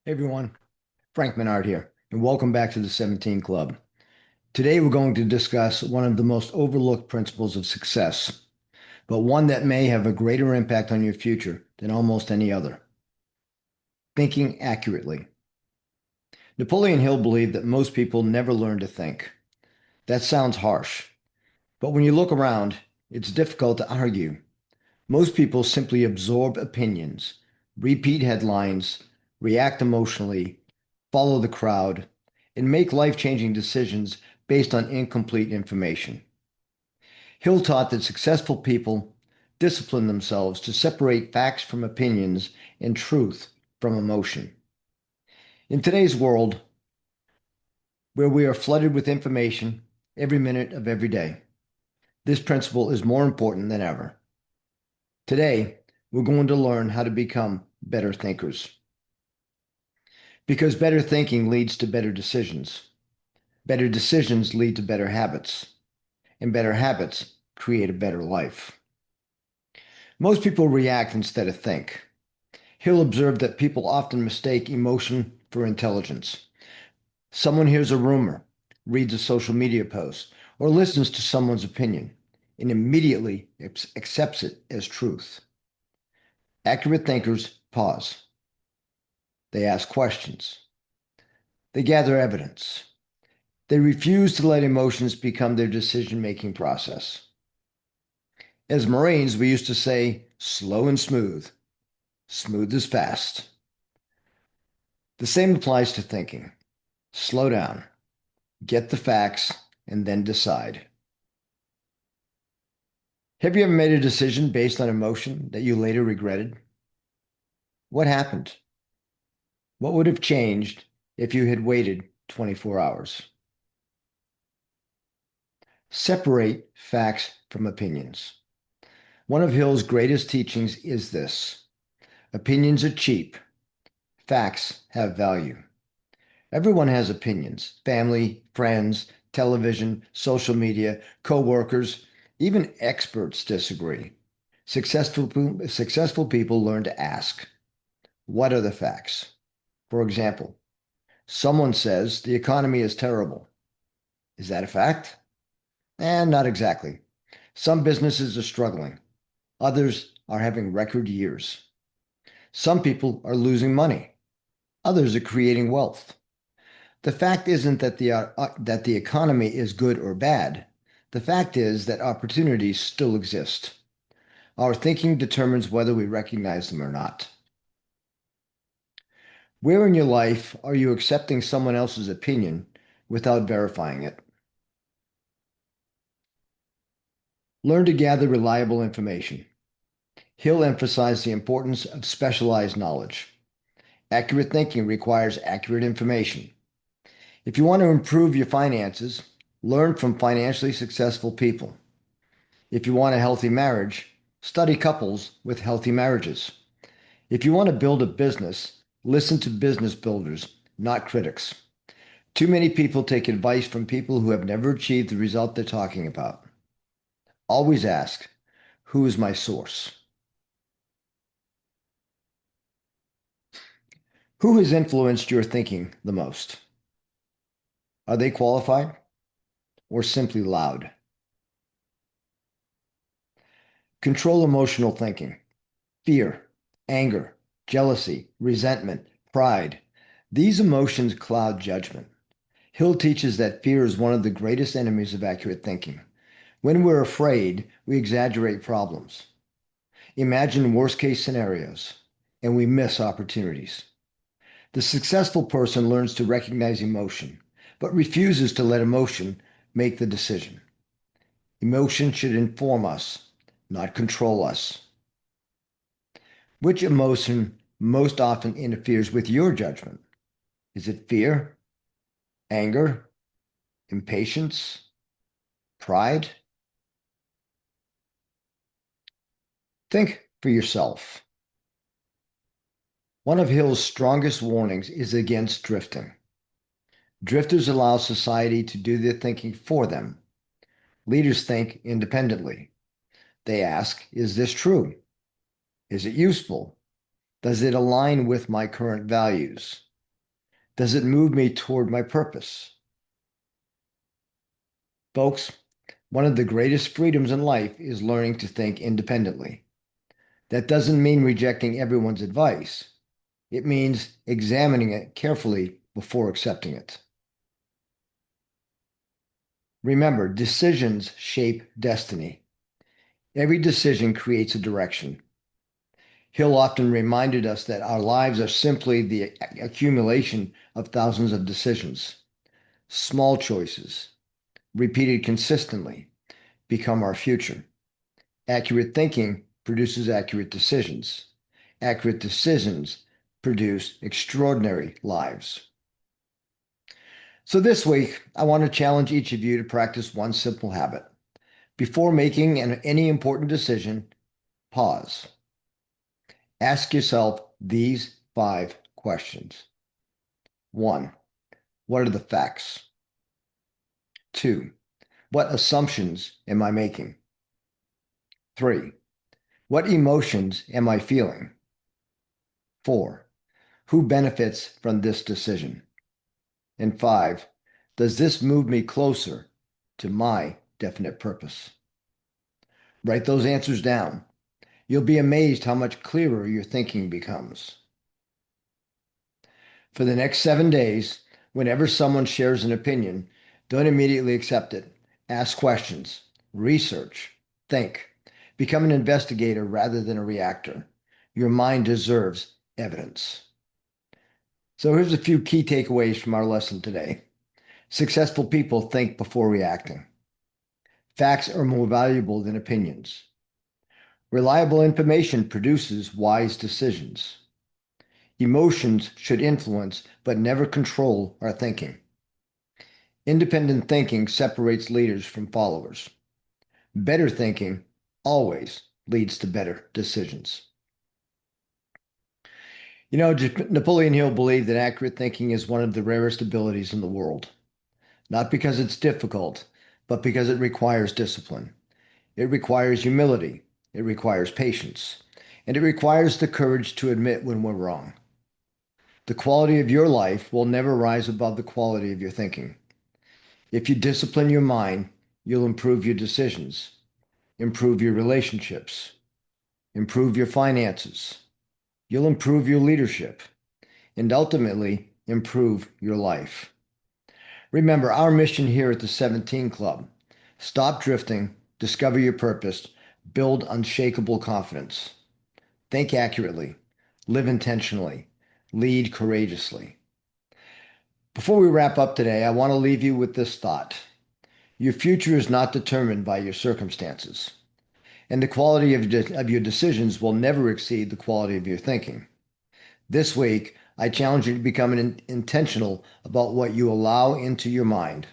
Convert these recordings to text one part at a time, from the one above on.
Hey everyone, Frank Menard here, and welcome back to the 17 Club. Today we're going to discuss one of the most overlooked principles of success, but one that may have a greater impact on your future than almost any other. Thinking accurately. Napoleon Hill believed that most people never learn to think. That sounds harsh, but when you look around, it's difficult to argue. Most people simply absorb opinions, repeat headlines, react emotionally, follow the crowd, and make life-changing decisions based on incomplete information. Hill taught that successful people discipline themselves to separate facts from opinions and truth from emotion. In today's world, where we are flooded with information every minute of every day, this principle is more important than ever. Today, we're going to learn how to become better thinkers. Because better thinking leads to better decisions. Better decisions lead to better habits. And better habits create a better life. Most people react instead of think. Hill observed that people often mistake emotion for intelligence. Someone hears a rumor, reads a social media post, or listens to someone's opinion and immediately accepts it as truth. Accurate thinkers pause. They ask questions. They gather evidence. They refuse to let emotions become their decision-making process. As Marines, we used to say, slow and smooth. Smooth is fast. The same applies to thinking. Slow down, get the facts, and then decide. Have you ever made a decision based on emotion that you later regretted? What happened? What would have changed if you had waited 24 hours? Separate facts from opinions. One of Hill's greatest teachings is this: opinions are cheap, facts have value. Everyone has opinions: family, friends, television, social media, co-workers, even experts disagree. Successful people learn to ask, what are the facts? For example, someone says the economy is terrible. Is that a fact? Not exactly. Some businesses are struggling. Others are having record years. Some people are losing money. Others are creating wealth. The fact isn't that the economy is good or bad. The fact is that opportunities still exist. Our thinking determines whether we recognize them or not. Where in your life are you accepting someone else's opinion without verifying it? Learn to gather reliable information. Hill emphasized the importance of specialized knowledge. Accurate thinking requires accurate information. If you want to improve your finances, learn from financially successful people. If you want a healthy marriage, study couples with healthy marriages. If you want to build a business, listen to business builders, not critics. Too many people take advice from people who have never achieved the result they're talking about. Always ask, who is my source? Who has influenced your thinking the most? Are they qualified or simply loud? Control emotional thinking. Fear, anger, jealousy, resentment, pride. These emotions cloud judgment. Hill teaches that fear is one of the greatest enemies of accurate thinking. When we're afraid, we exaggerate problems, imagine worst-case scenarios, and we miss opportunities. The successful person learns to recognize emotion, but refuses to let emotion make the decision. Emotion should inform us, not control us. Which emotion most often interferes with your judgment? Is it fear, anger, impatience, pride? Think for yourself. One of Hill's strongest warnings is against drifting. Drifters allow society to do the thinking for them. Leaders think independently. They ask, is this true? Is it useful? Does it align with my current values? Does it move me toward my purpose? Folks, one of the greatest freedoms in life is learning to think independently. That doesn't mean rejecting everyone's advice. It means examining it carefully before accepting it. Remember, decisions shape destiny. Every decision creates a direction. Hill often reminded us that our lives are simply the accumulation of thousands of decisions. Small choices, repeated consistently, become our future. Accurate thinking produces accurate decisions. Accurate decisions produce extraordinary lives. So this week, I want to challenge each of you to practice one simple habit. Before making any important decision, pause. Ask yourself these 5 questions. 1. What are the facts? 2. What assumptions am I making? 3. What emotions am I feeling? 4. Who benefits from this decision? And 5. Does this move me closer to my definite purpose? Write those answers down. You'll be amazed how much clearer your thinking becomes. For the next 7 days, whenever someone shares an opinion, don't immediately accept it. Ask questions, research, think. Become an investigator rather than a reactor. Your mind deserves evidence. So here's a few key takeaways from our lesson today. Successful people think before reacting. Facts are more valuable than opinions. Reliable information produces wise decisions. Emotions should influence but never control our thinking. Independent thinking separates leaders from followers. Better thinking always leads to better decisions. You know, Napoleon Hill believed that accurate thinking is one of the rarest abilities in the world. Not because it's difficult, but because it requires discipline. It requires humility. It requires patience. And it requires the courage to admit when we're wrong. The quality of your life will never rise above the quality of your thinking. If you discipline your mind, you'll improve your decisions, improve your relationships, improve your finances. You'll improve your leadership and ultimately improve your life. Remember, our mission here at the 17 Club: stop drifting, discover your purpose, build unshakable confidence. Think accurately, live intentionally, lead courageously. Before we wrap up today, I want to leave you with this thought. Your future is not determined by your circumstances, and the quality of your decisions will never exceed the quality of your thinking. This week, I challenge you to become intentional about what you allow into your mind.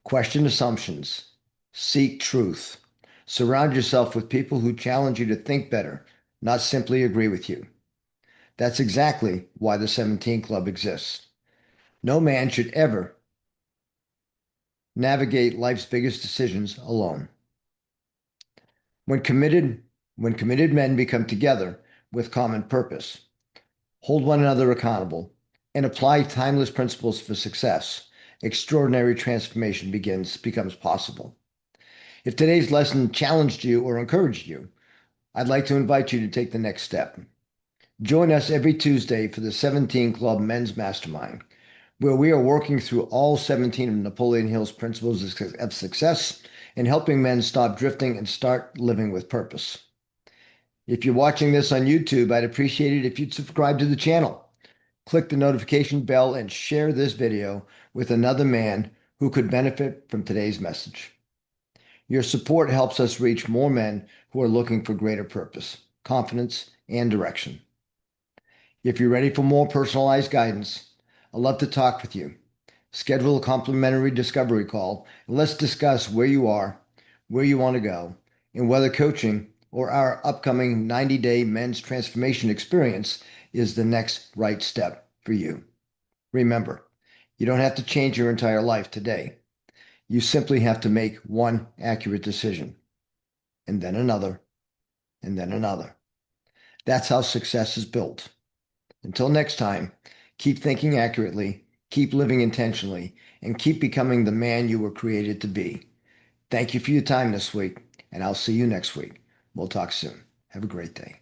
Question assumptions. Seek truth. Surround yourself with people who challenge you to think better, not simply agree with you. That's exactly why the 17 Club exists. No man should ever navigate life's biggest decisions alone. When committed, when committed men become together with common purpose, hold one another accountable, and apply timeless principles for success, extraordinary transformation becomes possible. If today's lesson challenged you or encouraged you, I'd like to invite you to take the next step. Join us every Tuesday for the 17 Club Men's Mastermind, where we are working through all 17 of Napoleon Hill's principles of success and helping men stop drifting and start living with purpose. If you're watching this on YouTube, I'd appreciate it if you'd subscribe to the channel. Click the notification bell and share this video with another man who could benefit from today's message. Your support helps us reach more men who are looking for greater purpose, confidence, and direction. If you're ready for more personalized guidance, I'd love to talk with you. Schedule a complimentary discovery call, and let's discuss where you are, where you want to go, and whether coaching or our upcoming 90-day men's transformation experience is the next right step for you. Remember, you don't have to change your entire life today. You simply have to make one accurate decision, and then another, and then another. That's how success is built. Until next time, Keep thinking accurately, keep living intentionally, and keep becoming the man you were created to be. Thank you for your time this week, and I'll see you next week. We'll talk soon. Have a great day.